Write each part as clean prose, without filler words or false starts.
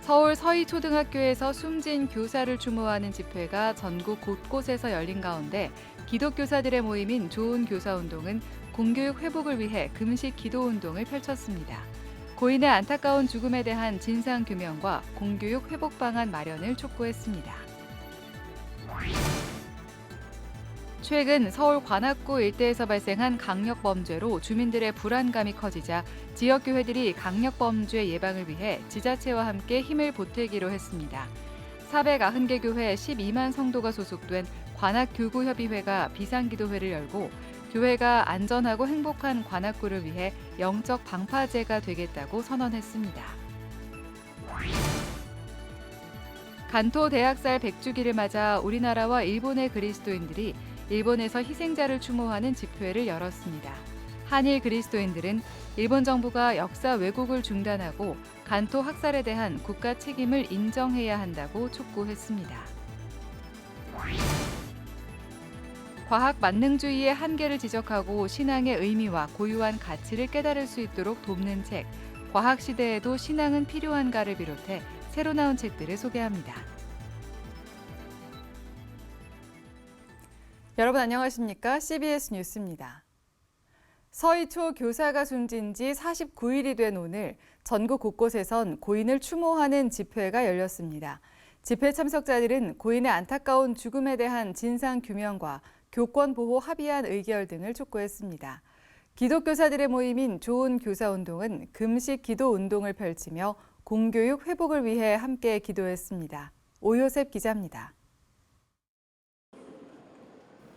서울 서희초등학교에서 숨진 교사를 추모하는 집회가 전국 곳곳에서 열린 가운데 기독교사들의 모임인 좋은교사운동은 공교육 회복을 위해 금식 기도운동을 펼쳤습니다. 고인의 안타까운 죽음에 대한 진상규명과 공교육 회복 방안 마련을 촉구했습니다. 최근 서울 관악구 일대에서 발생한 강력범죄로 주민들의 불안감이 커지자 지역교회들이 강력범죄 예방을 위해 지자체와 함께 힘을 보태기로 했습니다. 490개 교회 12만 성도가 소속된 관악교구협의회가 비상기도회를 열고 교회가 안전하고 행복한 관악구를 위해 영적 방파제가 되겠다고 선언했습니다. 간토 대학살 100주기를 맞아 우리나라와 일본의 그리스도인들이 일본에서 희생자를 추모하는 집회를 열었습니다. 한일 그리스도인들은 일본 정부가 역사 왜곡을 중단하고 간토 학살에 대한 국가 책임을 인정해야 한다고 촉구했습니다. 과학 만능주의의 한계를 지적하고 신앙의 의미와 고유한 가치를 깨달을 수 있도록 돕는 책, 과학 시대에도 신앙은 필요한가를 비롯해 새로 나온 책들을 소개합니다. 여러분 안녕하십니까? CBS 뉴스입니다. 서희초 교사가 숨진 지 49일이 된 오늘 전국 곳곳에선 고인을 추모하는 집회가 열렸습니다. 집회 참석자들은 고인의 안타까운 죽음에 대한 진상규명과 교권 보호 합의안 의결 등을 촉구했습니다. 기독교사들의 모임인 좋은교사운동은 금식 기도운동을 펼치며 공교육 회복을 위해 함께 기도했습니다. 오요셉 기자입니다.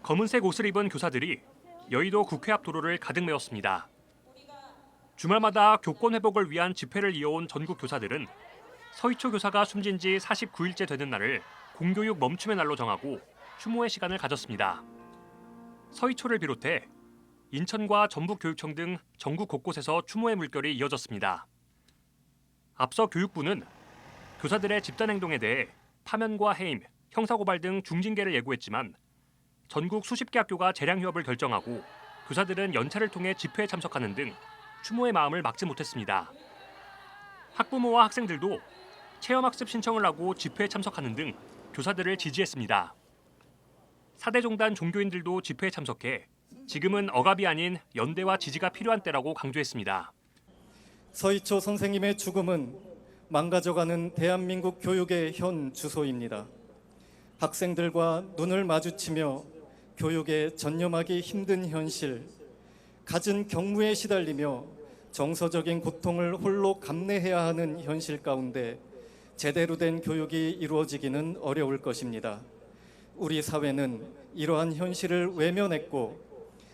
검은색 옷을 입은 교사들이 여의도 국회 앞 도로를 가득 메웠습니다. 주말마다 교권 회복을 위한 집회를 이어온 전국 교사들은 서희초 교사가 숨진 지 49일째 되는 날을 공교육 멈춤의 날로 정하고 추모의 시간을 가졌습니다. 서희초를 비롯해 인천과 전북교육청 등 전국 곳곳에서 추모의 물결이 이어졌습니다. 앞서 교육부는 교사들의 집단 행동에 대해 파면과 해임, 형사고발 등 중징계를 예고했지만 전국 수십 개 학교가 재량 휴업을 결정하고 교사들은 연차를 통해 집회에 참석하는 등 추모의 마음을 막지 못했습니다. 학부모와 학생들도 체험학습 신청을 하고 집회에 참석하는 등 교사들을 지지했습니다. 사대종단 종교인들도 집회에 참석해 지금은 억압이 아닌 연대와 지지가 필요한 때라고 강조했습니다. 서희초 선생님의 죽음은 망가져가는 대한민국 교육의 현 주소입니다. 학생들과 눈을 마주치며 교육에 전념하기 힘든 현실, 갖은 경무에 시달리며 정서적인 고통을 홀로 감내해야 하는 현실 가운데 제대로 된 교육이 이루어지기는 어려울 것입니다. 우리 사회는 이러한 현실을 외면했고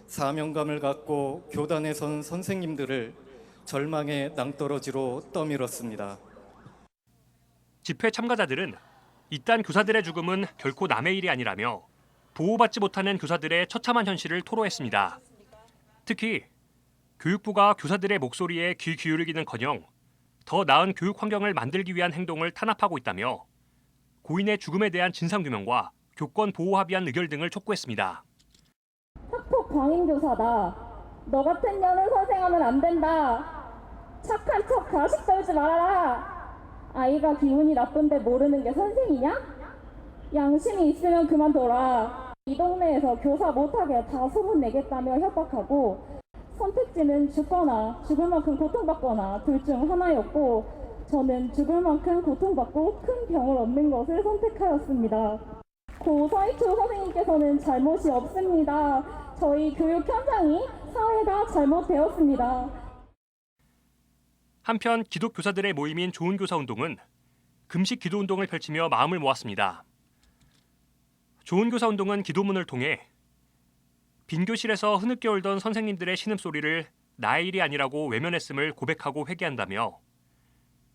사명감을 갖고 교단에 선 선생님들을 절망의 낭떠러지로 떠밀었습니다. 집회 참가자들은 이딴 교사들의 죽음은 결코 남의 일이 아니라며 보호받지 못하는 교사들의 처참한 현실을 토로했습니다. 특히 교육부가 교사들의 목소리에 귀 기울이기는커녕 더 나은 교육 환경을 만들기 위한 행동을 탄압하고 있다며 고인의 죽음에 대한 진상규명과 교권 보호 합의안 의결 등을 촉구했습니다. 학폭 광인교사다. 너 같은 년은 선생하면 안 된다. 착한 척 가식 떨지 말아라. 아이가 기분이 나쁜데 모르는 게 선생이냐? 양심이 있으면 그만둬라. 이 동네에서 교사 못하게 다 소문내겠다며 협박하고 선택지는 죽거나 죽을 만큼 고통받거나 둘 중 하나였고 저는 죽을 만큼 고통받고 큰 병을 얻는 것을 선택하였습니다. 고 서희초 선생님께서는 잘못이 없습니다. 저희 교육 현장이 사회가 잘못되었습니다. 한편 기독교사들의 모임인 좋은교사운동은 금식 기도운동을 펼치며 마음을 모았습니다. 좋은교사운동은 기도문을 통해 빈교실에서 흐느껴 울던 선생님들의 신음소리를 나의 일이 아니라고 외면했음을 고백하고 회개한다며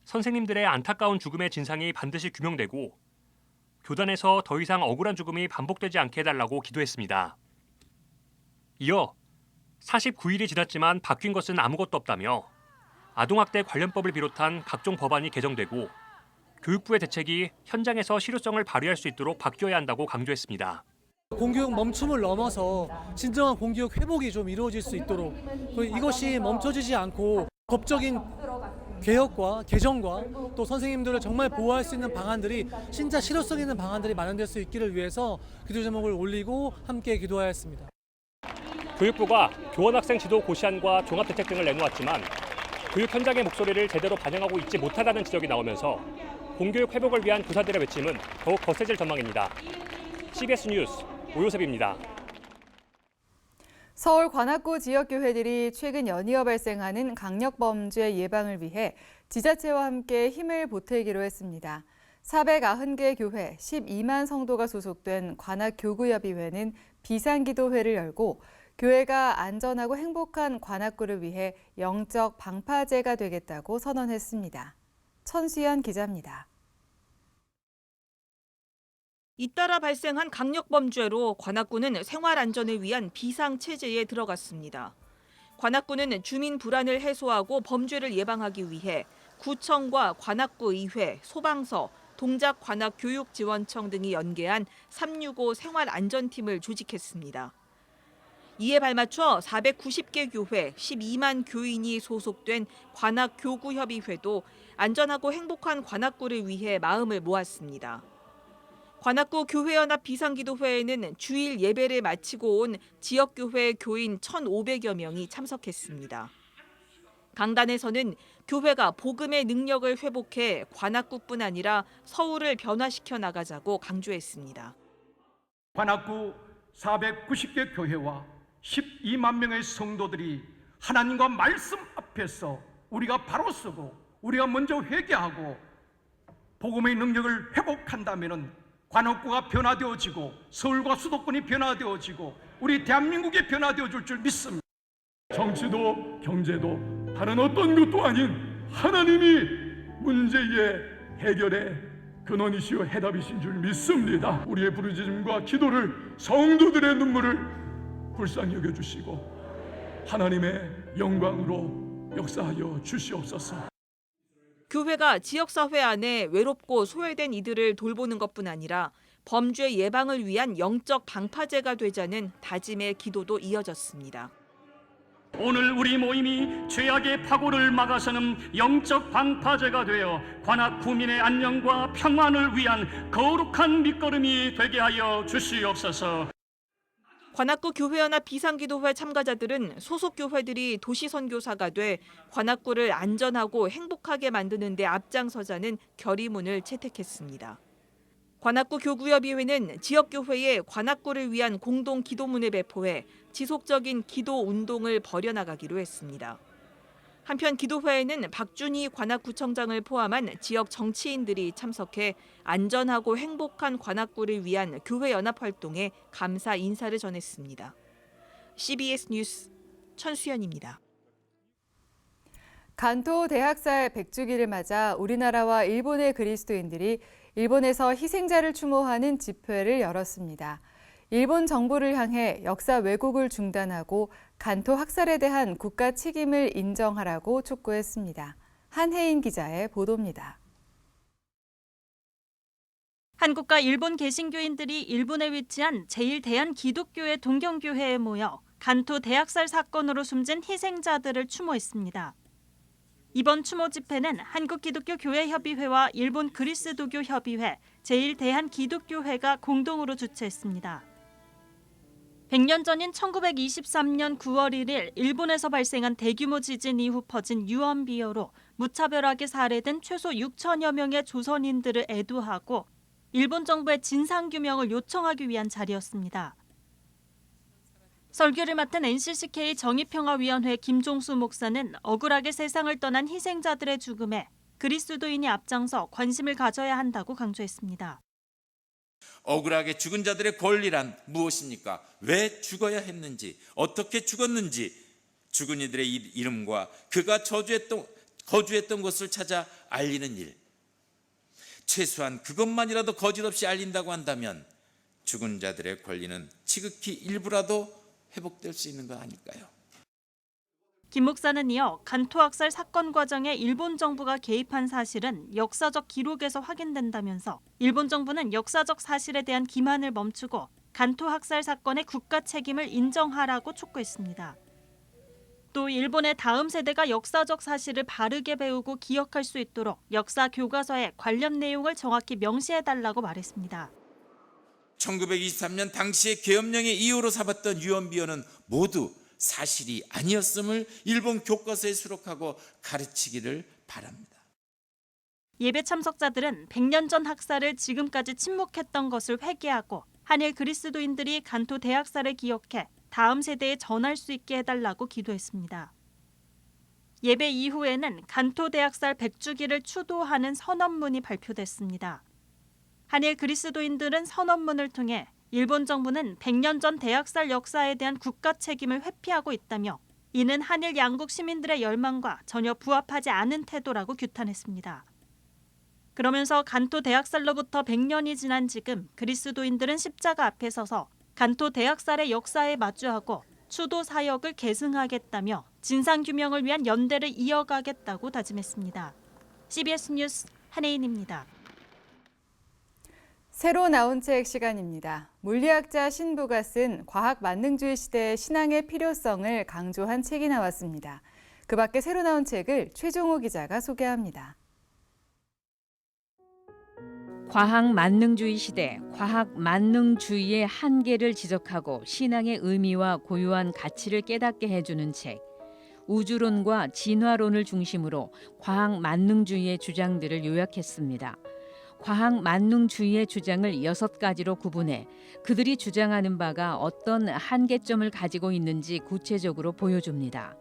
선생님들의 안타까운 죽음의 진상이 반드시 규명되고 교단에서 더 이상 억울한 죽음이 반복되지 않게 해달라고 기도했습니다. 이어 49일이 지났지만 바뀐 것은 아무것도 없다며 아동학대 관련법을 비롯한 각종 법안이 개정되고 교육부의 대책이 현장에서 실효성을 발휘할 수 있도록 바뀌어야 한다고 강조했습니다. 공교육 멈춤을 넘어서 진정한 공교육 회복이 좀 이루어질 수 있도록 이것이 멈춰지지 않고 법적인 개혁과 개정과 또 선생님들을 정말 보호할 수 있는 방안들이 진짜 실효성 있는 방안들이 마련될 수 있기를 위해서 기도 제목을 올리고 함께 기도하였습니다. 교육부가 교원학생 지도 고시안과 종합대책 등을 내놓았지만 교육 현장의 목소리를 제대로 반영하고 있지 못하다는 지적이 나오면서 공교육 회복을 위한 교사들의 외침은 더욱 거세질 전망입니다. CBS 뉴스 오요셉입니다. 서울 관악구 지역교회들이 최근 연이어 발생하는 강력범죄 예방을 위해 지자체와 함께 힘을 보태기로 했습니다. 490개 교회 12만 성도가 소속된 관악교구협의회는 비상기도회를 열고 교회가 안전하고 행복한 관악구를 위해 영적 방파제가 되겠다고 선언했습니다. 천수연 기자입니다. 잇따라 발생한 강력범죄로 관악구는 생활안전을 위한 비상체제에 들어갔습니다. 관악구는 주민 불안을 해소하고 범죄를 예방하기 위해 구청과 관악구의회, 소방서, 동작관악교육지원청 등이 연계한 365 생활안전팀을 조직했습니다. 이에 발맞춰 490개 교회, 12만 교인이 소속된 관악교구협의회도 안전하고 행복한 관악구를 위해 마음을 모았습니다. 관악구 교회연합 비상기도회에는 주일 예배를 마치고 온 지역교회 교인 1,500여 명이 참석했습니다. 강단에서는 교회가 복음의 능력을 회복해 관악구뿐 아니라 서울을 변화시켜 나가자고 강조했습니다. 관악구 490개 교회와 12만 명의 성도들이 하나님과 말씀 앞에서 우리가 바로 서고 우리가 먼저 회개하고 복음의 능력을 회복한다면 관악구가 변화되어지고 서울과 수도권이 변화되어지고 우리 대한민국이 변화되어질 줄 믿습니다. 정치도 경제도 다른 어떤 것도 아닌 하나님이 문제의 해결의 근원이시요 해답이신 줄 믿습니다. 우리의 부르짖음과 기도를 성도들의 눈물을 불쌍히 여겨주시고 하나님의 영광으로 역사하여 주시옵소서. 교회가 지역사회 안에 외롭고 소외된 이들을 돌보는 것뿐 아니라 범죄 예방을 위한 영적 방파제가 되자는 다짐의 기도도 이어졌습니다. 오늘 우리 모임이 죄악의 파고를 막아서는 영적 방파제가 되어 관악 구민의 안녕과 평안을 위한 거룩한 밑거름이 되게 하여 주시옵소서. 관악구 교회연합 비상기도회 참가자들은 소속 교회들이 도시선교사가 돼 관악구를 안전하고 행복하게 만드는 데 앞장서자는 결의문을 채택했습니다. 관악구 교구협의회는 지역교회에 관악구를 위한 공동 기도문을 배포해 지속적인 기도 운동을 벌여나가기로 했습니다. 한편 기도회에는 박준희 관악구청장을 포함한 지역 정치인들이 참석해 안전하고 행복한 관악구를 위한 교회 연합 활동에 감사 인사를 전했습니다. CBS 뉴스 천수연입니다. 간토 대학살 100주기를 맞아 우리나라와 일본의 그리스도인들이 일본에서 희생자를 추모하는 집회를 열었습니다. 일본 정부를 향해 역사 왜곡을 중단하고 간토 학살에 대한 국가 책임을 인정하라고 촉구했습니다. 한혜인 기자의 보도입니다. 한국과 일본 개신교인들이 일본에 위치한 제1대한기독교회 동경교회에 모여 간토 대학살 사건으로 숨진 희생자들을 추모했습니다. 이번 추모 집회는 한국기독교교회협의회와 일본 그리스도교협의회, 제1대한기독교회가 공동으로 주최했습니다. 100년 전인 1923년 9월 1일 일본에서 발생한 대규모 지진 이후 퍼진 유언비어로 무차별하게 살해된 최소 6천여 명의 조선인들을 애도하고 일본 정부의 진상규명을 요청하기 위한 자리였습니다. 설교를 맡은 NCCK 정의평화위원회 김종수 목사는 억울하게 세상을 떠난 희생자들의 죽음에 그리스도인이 앞장서 관심을 가져야 한다고 강조했습니다. 억울하게 죽은 자들의 권리란 무엇입니까? 왜 죽어야 했는지, 어떻게 죽었는지 죽은 이들의 이름과 그가 거주했던 곳을 찾아 알리는 일. 최소한 그것만이라도 거짓 없이 알린다고 한다면 죽은 자들의 권리는 지극히 일부라도 회복될 수 있는 거 아닐까요? 김 목사는 이어 간토 학살 사건 과정에 일본 정부가 개입한 사실은 역사적 기록에서 확인된다면서 일본 정부는 역사적 사실에 대한 기만을 멈추고 간토 학살 사건의 국가 책임을 인정하라고 촉구했습니다. 또 또 일본의 다음 세대가 역사적 사실을 바르게 배우고 기억할 수 있도록 역사 교과서에 관련 내용을 정확히 명시해달라고 말했습니다. 1923년 당시의 계엄령의 이유로 삼았던 유언비어는 모두 사실이 아니었음을 일본 교과서에 수록하고 가르치기를 바랍니다. 예배 참석자들은 100년 전 학살을 지금까지 침묵했던 것을 회개하고 한일 그리스도인들이 간토 대학살을 기억해 다음 세대에 전할 수 있게 해달라고 기도했습니다. 예배 이후에는 간토 대학살 100주기를 추도하는 선언문이 발표됐습니다. 한일 그리스도인들은 선언문을 통해 일본 정부는 100년 전 대학살 역사에 대한 국가 책임을 회피하고 있다며 이는 한일 양국 시민들의 열망과 전혀 부합하지 않은 태도라고 규탄했습니다. 그러면서 간토 대학살로부터 100년이 지난 지금 그리스도인들은 십자가 앞에 서서 간토 대학살의 역사에 마주하고 추도 사역을 계승하겠다며 진상규명을 위한 연대를 이어가겠다고 다짐했습니다. CBS 뉴스 한혜인입니다. 새로 나온 책 시간입니다. 물리학자 신부가 쓴 과학 만능주의 시대의 신앙의 필요성을 강조한 책이 나왔습니다. 그 밖에 새로 나온 책을 최종호 기자가 소개합니다. 과학 만능주의 시대, 과학 만능주의의 한계를 지적하고 신앙의 의미와 고유한 가치를 깨닫게 해주는 책. 우주론과 진화론을 중심으로 과학 만능주의의 주장들을 요약했습니다. 과학 만능주의의 주장을 6가지로 구분해 그들이 주장하는 바가 어떤 한계점을 가지고 있는지 구체적으로 보여줍니다.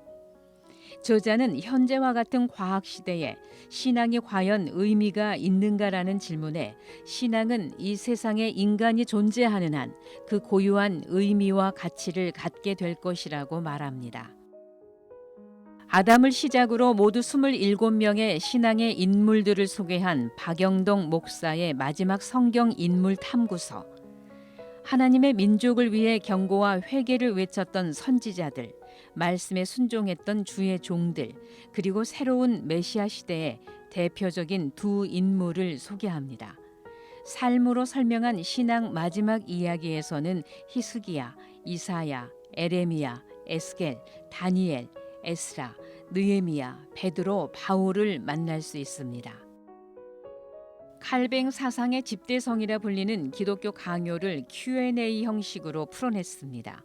저자는 현재와 같은 과학 시대에 신앙이 과연 의미가 있는가라는 질문에 신앙은 이 세상에 인간이 존재하는 한 그 고유한 의미와 가치를 갖게 될 것이라고 말합니다. 아담을 시작으로 모두 27명의 신앙의 인물들을 소개한 박영동 목사의 마지막 성경 인물 탐구서. 하나님의 민족을 위해 경고와 회개를 외쳤던 선지자들, 말씀에 순종했던 주의 종들, 그리고 새로운 메시아 시대의 대표적인 두 인물을 소개합니다. 삶으로 설명한 신앙 마지막 이야기에서는 히스기야, 이사야, 에레미야, 에스겔, 다니엘, 에스라, 느헤미야, 베드로, 바울을 만날 수 있습니다. 칼뱅 사상의 집대성이라 불리는 기독교 강요를 Q&A 형식으로 풀어냈습니다.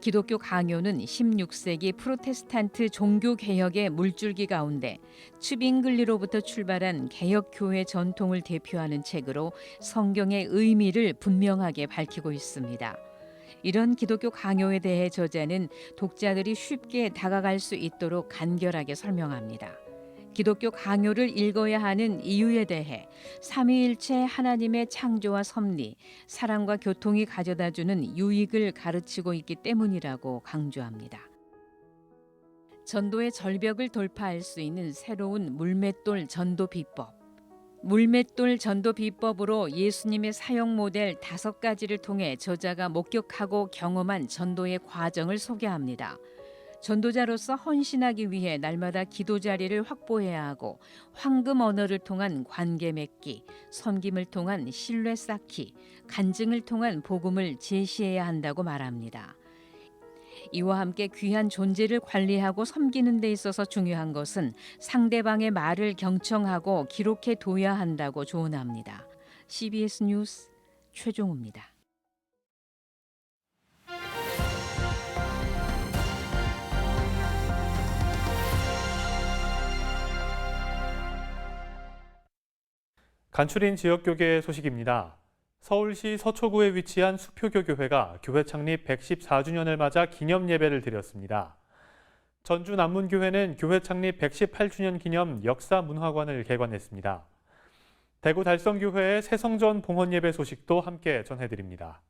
기독교 강요는 16세기 프로테스탄트 종교개혁의 물줄기 가운데 츠빙글리로부터 출발한 개혁교회 전통을 대표하는 책으로 성경의 의미를 분명하게 밝히고 있습니다. 이런 기독교 강요에 대해 저자는 독자들이 쉽게 다가갈 수 있도록 간결하게 설명합니다. 기독교 강요를 읽어야 하는 이유에 대해 삼위일체 하나님의 창조와 섭리, 사랑과 교통이 가져다주는 유익을 가르치고 있기 때문이라고 강조합니다. 전도의 절벽을 돌파할 수 있는 새로운 물맷돌 전도 비법. 물맷돌 전도 비법으로 예수님의 사용 모델 5가지를 통해 저자가 목격하고 경험한 전도의 과정을 소개합니다. 전도자로서 헌신하기 위해 날마다 기도 자리를 확보해야 하고 황금 언어를 통한 관계 맺기, 섬김을 통한 신뢰 쌓기, 간증을 통한 복음을 제시해야 한다고 말합니다. 이와 함께 귀한 존재를 관리하고 섬기는 데 있어서 중요한 것은 상대방의 말을 경청하고 기록해 둬야 한다고 조언합니다. CBS 뉴스 최종우입니다. 간추린 지역교계 소식입니다. 서울시 서초구에 위치한 수표교교회가 교회 창립 114주년을 맞아 기념 예배를 드렸습니다. 전주 남문교회는 교회 창립 118주년 기념 역사문화관을 개관했습니다. 대구 달성교회의 새성전 봉헌 예배 소식도 함께 전해드립니다.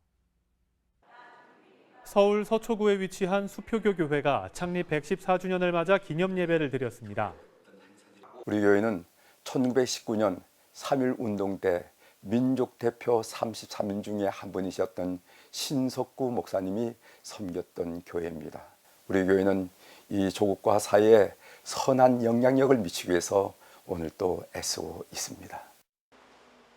서울 서초구에 위치한 수표교교회가 창립 114주년을 맞아 기념 예배를 드렸습니다. 우리 교회는 1919년 3.1운동 때 민족 대표 33인 중에 한 분이셨던 신석구 목사님이 섬겼던 교회입니다. 우리 교회는 이 조국과 사회에 선한 영향력을 미치기 위해서 오늘 또 애쓰고 있습니다.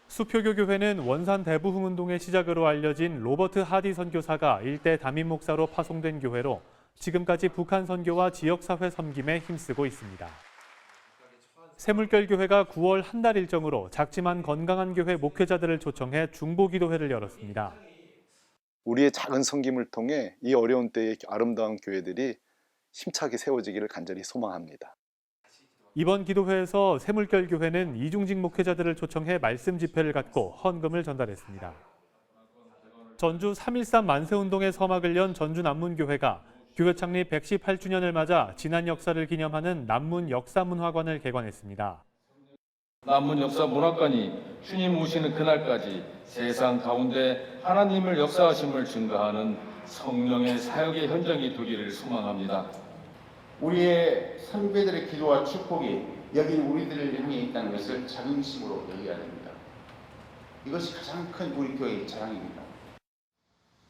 수표교교회는 원산 대부흥운동의 시작으로 알려진 로버트 하디 선교사가 일대 담임 목사로 파송된 교회로 지금까지 북한 선교와 지역사회 섬김에 힘쓰고 있습니다. 새물결교회가 9월 한 달 일정으로 작지만 건강한 교회 목회자들을 초청해 중보기도회를 열었습니다. 우리의 작은 섬김을 통해 이 어려운 때에 아름다운 교회들이 힘차게 세워지기를 간절히 소망합니다. 이번 기도회에서 새물결교회는 이중직 목회자들을 초청해 말씀 집회를 갖고 헌금을 전달했습니다. 전주 3.13 만세운동의 서막을 연 전주남문교회가 교회 창립 118주년을 맞아 지난 역사를 기념하는 남문 역사문화관을 개관했습니다. 남문 역사문화관이 주님 오시는 그날까지 세상 가운데 하나님을 역사하심을 증거하는 성령의 사역의 현장이 되기를 소망합니다. 우리의 선배들의 기도와 축복이 여기 우리들을 향해 있다는 것을 자긍심으로 여겨야 됩니다. 이것이 가장 큰 우리 교회의 자랑입니다.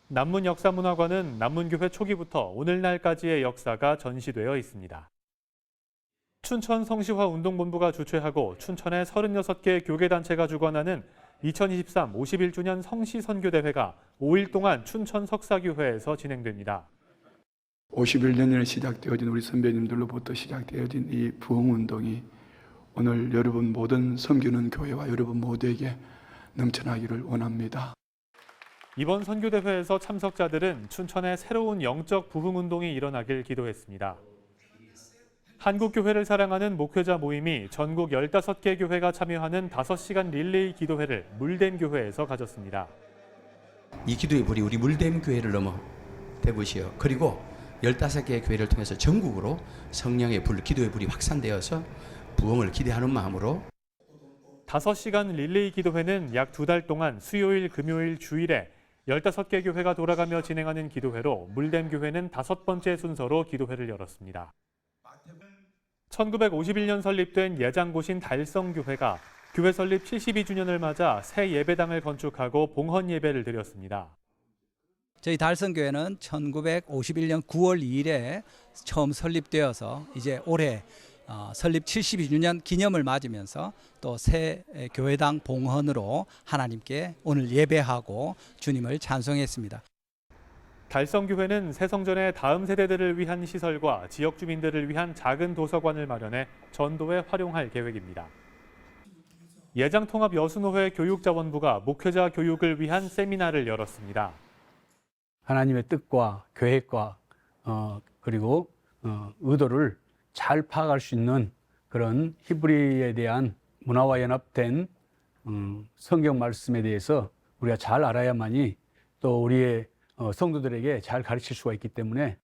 남문 역사문화관은 남문교회 초기부터 오늘날까지의 역사가 전시되어 있습니다. 춘천 성시화 운동본부가 주최하고 춘천의 36개 교계단체가 주관하는 2023 51주년 성시선교대회가 5일 동안 춘천 석사교회에서 진행됩니다. 51년 전에 시작되어진 우리 선배님들로부터 시작되어진 이 부흥운동이 오늘 여러분 모든 섬기는 교회와 여러분 모두에게 넘쳐나기를 원합니다. 이번 선교대회에서 참석자들은 춘천의 새로운 영적 부흥운동이 일어나길 기도했습니다. 한국교회를 사랑하는 목회자 모임이 전국 15개 교회가 참여하는 5시간 릴레이 기도회를 물댐교회에서 가졌습니다. 이 기도의 불이 우리 물댐교회를 넘어 대부시어 그리고 15개의 교회를 통해서 전국으로 성령의 불, 기도의 불이 확산되어서 부흥을 기대하는 마음으로 5시간 릴레이 기도회는 약 2달 동안 수요일, 금요일, 주일에 15개 교회가 돌아가며 진행하는 기도회로 물댐교회는 5번째 순서로 기도회를 열었습니다. 1951년 설립된 예장고신 달성교회가 교회 설립 72주년을 맞아 새 예배당을 건축하고 봉헌 예배를 드렸습니다. 저희 달성교회는 1951년 9월 2일에 처음 설립되어서 이제 올해 설립 72주년 기념을 맞으면서 또 새 교회당 봉헌으로 하나님께 오늘 예배하고 주님을 찬송했습니다. 달성교회는 새 성전의 다음 세대들을 위한 시설과 지역 주민들을 위한 작은 도서관을 마련해 전도에 활용할 계획입니다. 예장통합여수노회 교육자원부가 목회자 교육을 위한 세미나를 열었습니다. 하나님의 뜻과 계획과 그리고 의도를 잘 파악할 수 있는 그런 히브리에 대한 문화와 연합된 성경 말씀에 대해서 우리가 잘 알아야만이 또 우리의 성도들에게 잘 가르칠 수가 있기 때문에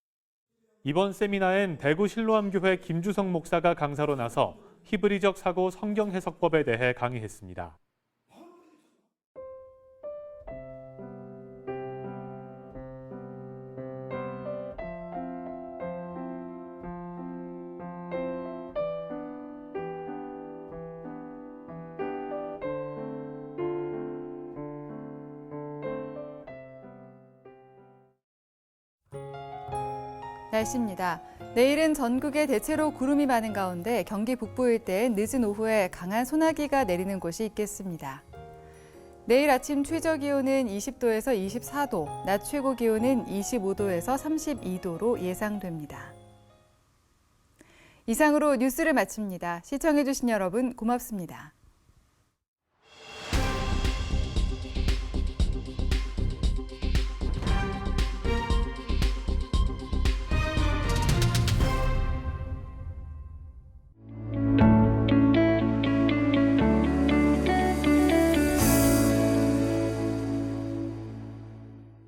이번 세미나엔 대구 실로암교회 김주성 목사가 강사로 나서 히브리적 사고 성경 해석법에 대해 강의했습니다. 날씨입니다. 내일은 전국에 대체로 구름이 많은 가운데 경기 북부 일대엔 늦은 오후에 강한 소나기가 내리는 곳이 있겠습니다. 내일 아침 최저 기온은 20도에서 24도, 낮 최고 기온은 25도에서 32도로 예상됩니다. 이상으로 뉴스를 마칩니다. 시청해주신 여러분 고맙습니다.